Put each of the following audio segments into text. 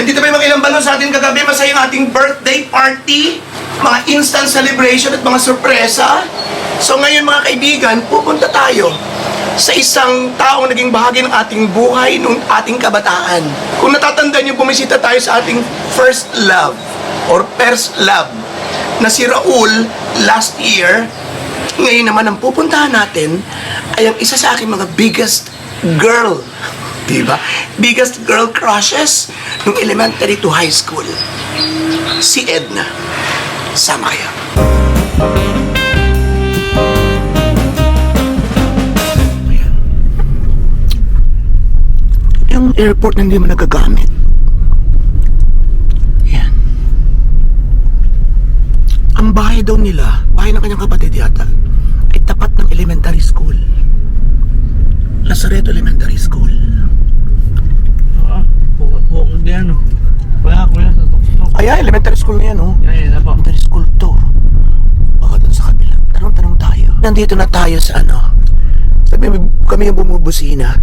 Nandito pa yung mga ilang balon sa atin kagabi. Masayang ating birthday party, mga instant celebration at mga sorpresa. So ngayon mga kaibigan, pupunta tayo sa isang taong naging bahagi ng ating buhay nung ating kabataan. Kung natatandaan niyo, bumisita tayo sa ating first love or first love na si Raul last year. Ngayon naman ang pupuntahan natin ay ang isa sa aking mga biggest girl. Diba? Biggest girl crushes nung elementary to high school. Si Edna. Sama kayo. Ayan. Yung airport na hindi mo nagagamit. Ayan. Ang bahay daw nila, bahay ng kanyang kapatid yata, ay tapat ng elementary school. Lazareto Elementary School. Hindi ano. Wala ko yan. Ayan, elementary school na yan, oh. Yan po. Elementary school to. Baka dun sa kabila. Tanong-tanong tayo. Nandito na tayo sa ano. Sabi kami yung bumubusina.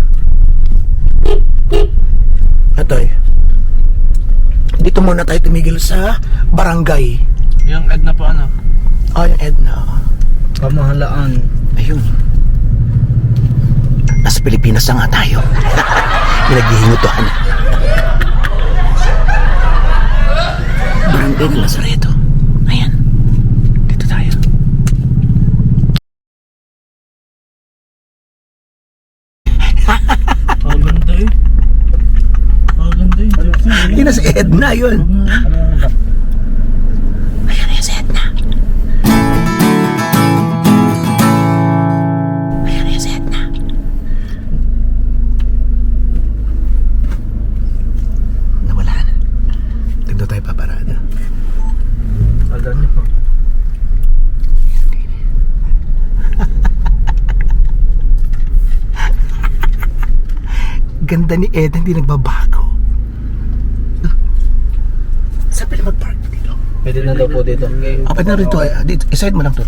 Atoy. Dito muna tayo tumigil sa barangay. Yung Edna po ano? Ah, yung Edna. Pamahalaan. Ayun. Nasa Pilipinas na nga tayo. Pinaghihingutuhan. Barangay ng Lazareto. Ayan. Dito tayo. Maganda eh. Maganda eh. Yun na si Edna yun. Ayan na si Edna. Ayan na si Edna. Nawala na. Tignan tayo paparada. Alam niyo po. Ganda ni Edna, hindi nagbabago. Saan pala mag-park dito? Pwede na daw po dito. Ah, pwede na rito. Dito, iside mo lang to.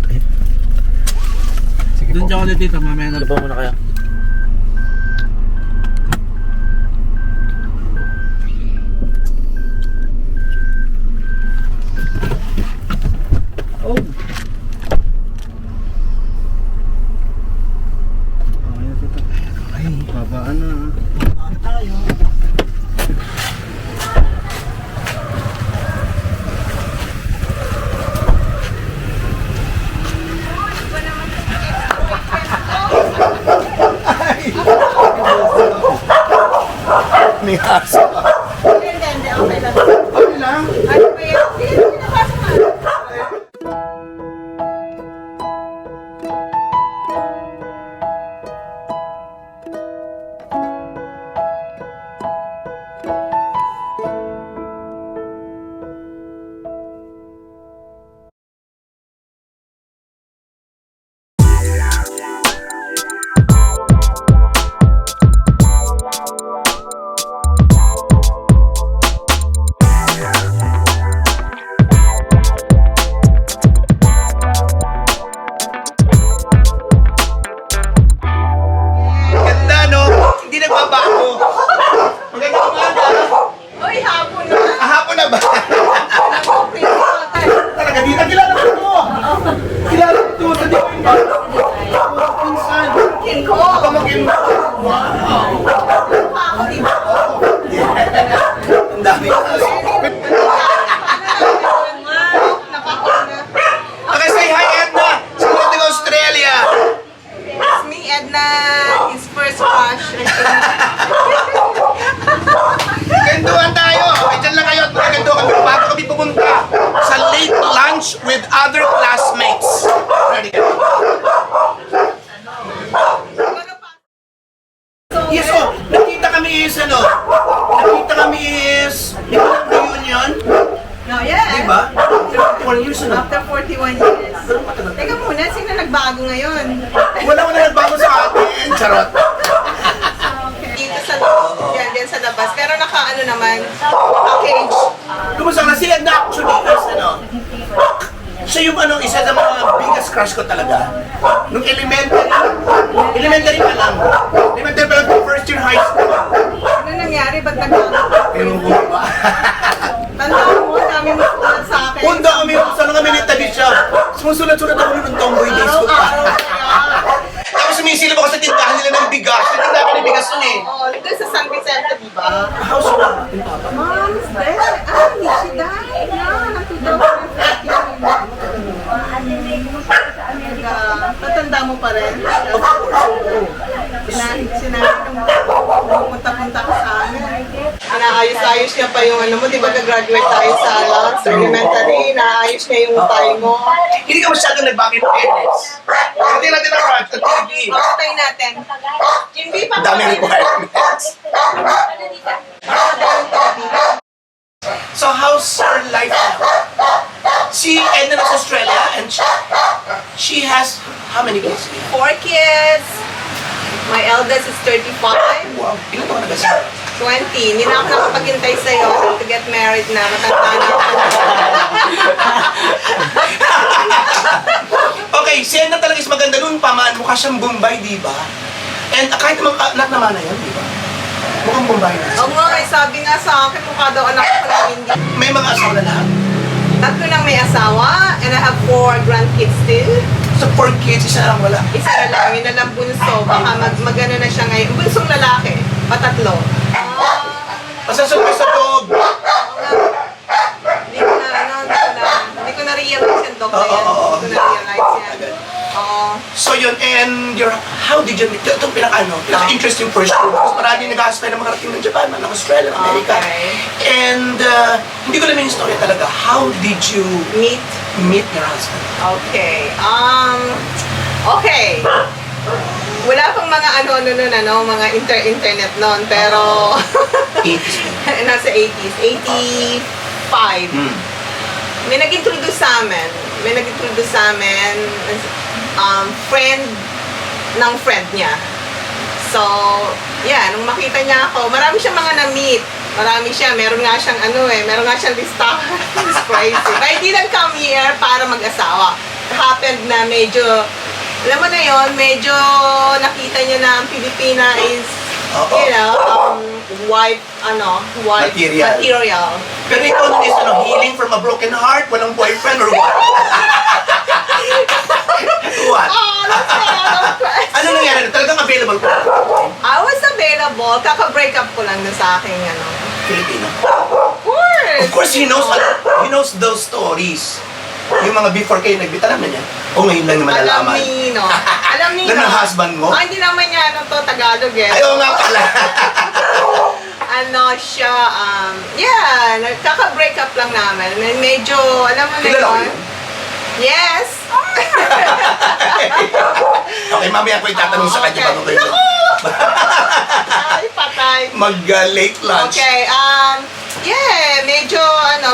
Sige doon siya ulit dito. Mamaya na po muna kaya. Oh. Okay na dito. Ay, Babaan na. babaan tayo. May aso. Hindi, okay lang. Okay lang. Ano ba yan? Hindi, pinapasok na. Ganda, no? Hindi nagbabago. Maganda umaga. Uy, hapon na. Ahapon na ba? Nag-open na. Talaga, di na kilala ko ito. Kilala ko ito. Sa di ko yun ba? Pinsan. King ko. Ako maging... Ako, di ba? Ang dami. Napakot na. Okay, say hi, Edna. Sa mga Australia. It's me, Edna. His first crush. Kentuan tayo. Okay, dyan lang kayo at magkakento kami bago kami pupunta sa late lunch with other classmates. Ready ka? Yes, oh. Nakita kami is, ano? Nakita kami is... reunion. No, yeah. Diba? 41 years, ano? After 41 years. Teka muna, sino nagbago ngayon? Wala nagbago sa atin. Charot. Dito sa loob, yan sa labas. Pero naka-ano naman, naka-cage. Kumusta na sila na actually is, ano? Siya yung ano, isa sa mga biggest crush ko talaga. Nung elementary pa lang. Elementary pa lang, first year high school. Ano nangyari? Ba't nagbago? Ewan ko ba? Tandaan mo, dami mo sulat sa akin. Kung dami yung sana kami nitabi siya. Sumusulat-sulat ako nun ng tomboy days ko pa. Araw-araw kaya. Tapos sumisilip ako sa tindahan nila ng bigas. Sa tindahan ko ng bigas nun eh. Oo, doon sa San Vicente, di ba? How's that? Mom's there. Ay, she died. Yeah, ng 2014. Matanda mo pa rin? Of course, oo. Sinabi mo, pumunta-punta ka sa amin. Inaayos-ayos niya pa yung ano mo, di ba nag-graduate tayo sa elementary, inaayos niya yung tie mo. Hindi ka masyadong nag-bakit edits. Hindi natin na-crunch at TV. Pakatay natin. Hindi pa Dami requirements. So how's her life now? She ended up in Australia and she has how many kids? 4 kids. My eldest is 35. Wow, ilan taon na ba siya? 20. Hindi na ako nakapaghintay sa'yo to get married na. Matanda na ako. Okay, si Edna talaga is maganda nun pa man. Mukha siyang Bombay, di ba? And kahit naman anak naman na yun, di ba? Mukhang Bombay na. Oo nga, eh, sabi nga sa akin, mukha daw anak ko lang hindi. May mga asawa na lahat. 3 nang may asawa, and I have 4 grandkids still. So 4 kids, isa lang wala. Isa na lang, yun na lang bunso. Baka magano na siya ngayon. Bunsong lalaki, patatlo. Masasunod sa dog. Hindi ko na, hindi ko na-realize yung dog na yan. Hindi ko na-realize yan. Oo. So yun, and how did you meet? Itong pinaka-interesting first group. Kasi maraming nag-aspire na makarating ng Japan, ng Australia, ng Amerika. Okay. And hindi ko naman yung story talaga. How did you meet your husband? Okay. Okay. Wala pang mga mga internet noon, pero 80s. nasa 80s. 85. May nag-introduce sa amin. Friend ng friend niya. So, yeah, nung makita niya ako, marami siyang mga na-meet. Meron nga siyang listahan. It's crazy. But I didn't come here para mag-asawa. It happened na medyo, alam mo na yon, medyo nakita niya na ang Pilipina is, wife material. Pero ikaw nun is healing from a broken heart, walang boyfriend or what? What? Oh, that's not Ano nangyari? Talagang available ko? I was available. Kaka-break up ko lang na sa aking Filipino. Of course! Of course, he knows those stories. Yung mga before kayo nagbita, alam na niya. O ngayon lang naman nalaman. Alam ni Ng husband mo? Hindi naman niya Tagalog eh. Ayaw nga pala. Siya, kaka-break up lang namin. Medyo, alam mo na Kilala ko yun? yun? Yes! Okay, mamaya ko itatanong sa kanya bago kayo. Ay, patay. Mag-late lunch. Okay, medyo,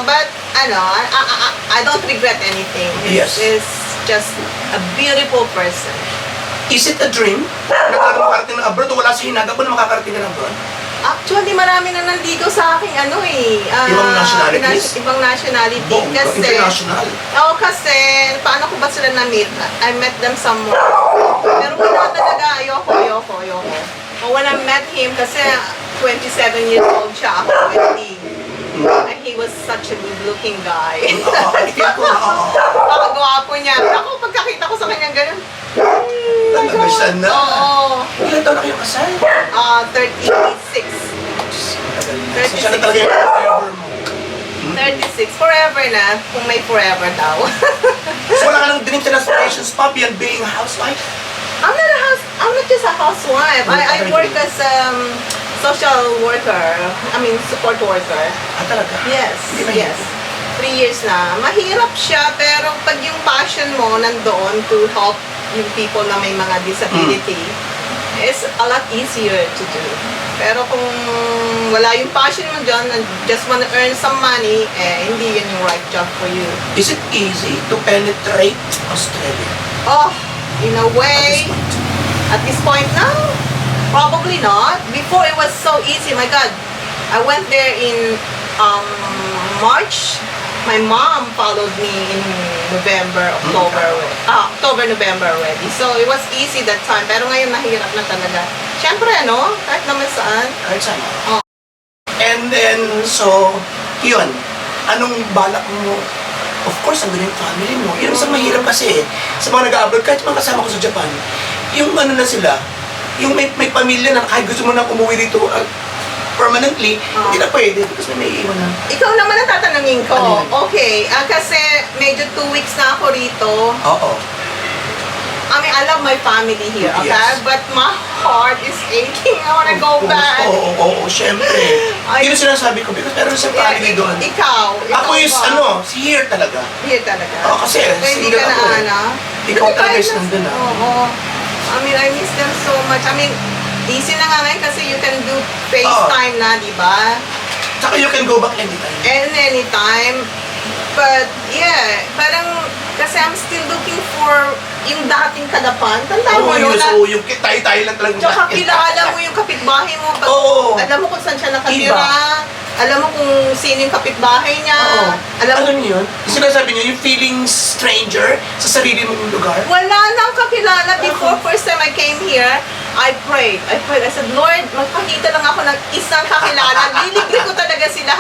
but, I don't regret anything. Yes. He's just a beautiful person. Is it a dream? Na talagang makarating ng abroad o wala sa hinaga ko na makakarating ka ng abroad? Actually, marami na nandigaw sa aking Ibang nationalities? Ibang nationality. Bongga, Kasi, international. kasi, paano ko ba sila na-meet? I met them somewhere. Pero wala talaga, ayoko. But when I met him, kasi 27 years old siya, ako 20. And he was such a good-looking guy. Pakagawa po niya. Ako, pagkakita ko sa kanya ganun. Talaga siya na. Oo. Ilan taon na kayo kasal? 36. So siya na talaga yung forever mo. 36. Forever na. Kung may forever daw. So wala ka nang dreams and aspirations pa beyond being a housewife? I'm not just a housewife. I work as social worker. Support worker. Talaga? Yes. Hindi ba Yes. 3 years na. Mahirap siya, pero pag yung passion mo nandoon to help yung people na may mga disability, it's a lot easier to do. Pero kung wala yung passion mo dyan and just want to earn some money, hindi yan yung right job for you. Is it easy to penetrate Australia? Oh, in a way, at this point now, probably not. Before it was so easy. My God, I went there in March. My mom followed me in October, November already. So it was easy that time. Pero ngayon nahirap na talaga. Siyempre, kahit naman saan. Kahit saan. Oh. And then, so, Yun, anong balak mo? Of course, ang yung family mo. Yun ang isang mahirap kasi sa mga nag-abroad, kahit mga kasama ko sa Japan, yung ano na sila, yung may pamilya na kahit gusto mo na umuwi dito permanently, hindi na pwede because may iiwan na. Ikaw naman ang tatanungin ko. Ano yun? Okay, kasi medyo 2 weeks na ako rito. Oo. I mean, I love my family here, okay? Yes. But my heart is aching. I wanna go back. Oo, syempre. Ay- Yun ang sinasabi ko because meron sa family doon. Ikaw Ako is, ba? si here talaga. Here talaga. Oo, kasi Hindi single ka na, ako eh. ano? Ikaw Kasi talaga kahit is na- nandun ah. Oo. I mean, I miss them so much. I mean, easy na nga ngayon kasi you can do FaceTime na, di ba? Tsaka you can go back anytime. And anytime. But, yeah, parang, kasi I'm still looking for yung dating kadapan. Tanda mo yun? So, yung tayo-tayo lang talagang Tsaka kilala mo yung kapitbahay mo. Pag, Oo. Alam mo kung saan siya nakatira. Iba. Alam mo kung sino yung kapitbahay niya. Oo. Alam mo, Alam niyo yun? Yung sinasabi niyo, yung feeling stranger sa sarili mong lugar. wala nang kakilala. Before first time I came here, I prayed. I said, Lord, magpakita lang ako ng isang kakilala. Liligri ko talaga sila.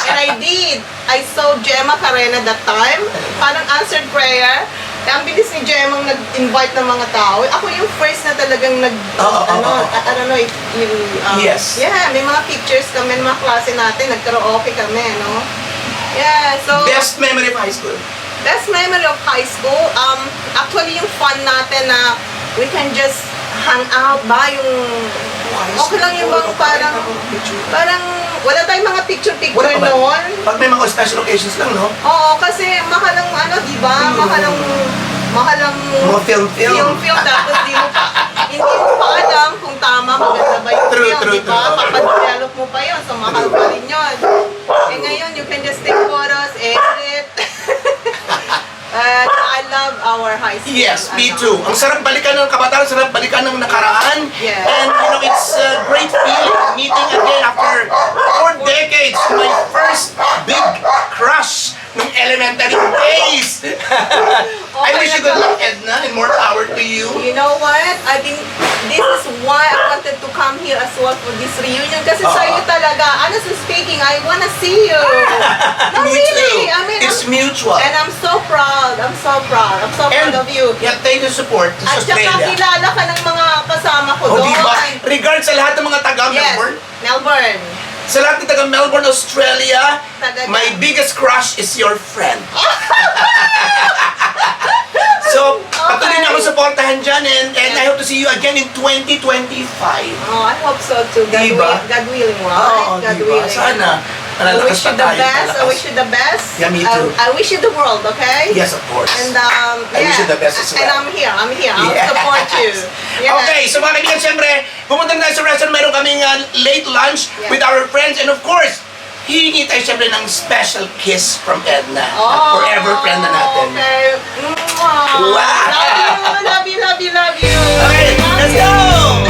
And I did. I saw Gemma Carena that time. Parang answered prayer. Ang bilis ni Gemma ang nag-invite ng mga tao. Ako yung first na talagang Oo. I don't know if you... Yes. Yeah, may mga pictures kami ng mga klase natin. Nag-karaoke kami, no? Yeah, so... Best memory of high school. Best memory of high school, actually yung fun natin na we can just hang out ba, yung okay lang yung bang parang wala tayong mga picture-picture Wala ba? noon. Pag may mga special occasions lang, no? Oo, kasi mahal ang ano, di ba? Mahal ang Mga film. film tapos hindi mo pa alam kung tama, maganda ba yung True, film, true, di ba? true. Papadevelop mo pa yun, so mahal pa rin yun. Eh ngayon, you can just take photos, edit. I love our high school. Yes, me ano. too. Ang sarap balikan ng kabataan, sarap balikan ng nakaraan. Yes. And it's a great feeling meeting again after 4 decades. My first big crush ng elementary days. I wish you good luck, Edna, and more power to you. You know what? This is why I wanted to come here as well for this reunion. Kasi sa'yo talaga, honestly speaking, I wanna see you. No, Me really. too. I mean, It's mutual. and I'm so proud. I'm so proud. I'm so proud of you. Yeah, thank you support sa At saka Australia. kilala ka ng mga kasama ko O, doon. diba? Regards sa lahat ng mga taga Yes, Melbourne. Melbourne. Sa lahat ng taga Melbourne, Australia, Talaga. my biggest crush is your friend. So, patuloy niyo ako supportahan dyan and I hope to see you again in 2025. Oh, I hope so too. God, Diba? God willing, right? Oo, God diba? willing. Sana. I Malalakas wish you pa the tayo. best. I malalakas. wish you the best. Yeah, me too. I wish you the world, okay? Yes, of course. And I wish you the best as well. And I'm here. I'll Yes. support you. Yeah. Okay, so mga kaibigan, siyempre, pumunta na tayo sa restaurant, meron kaming late lunch Yeah. with our friends, and of course, hihingi tayo siyempre ng special kiss from Edna. Oh, Forever friend na natin. Okay. Wow. Love you, love you, love you, love you. Okay, let's go!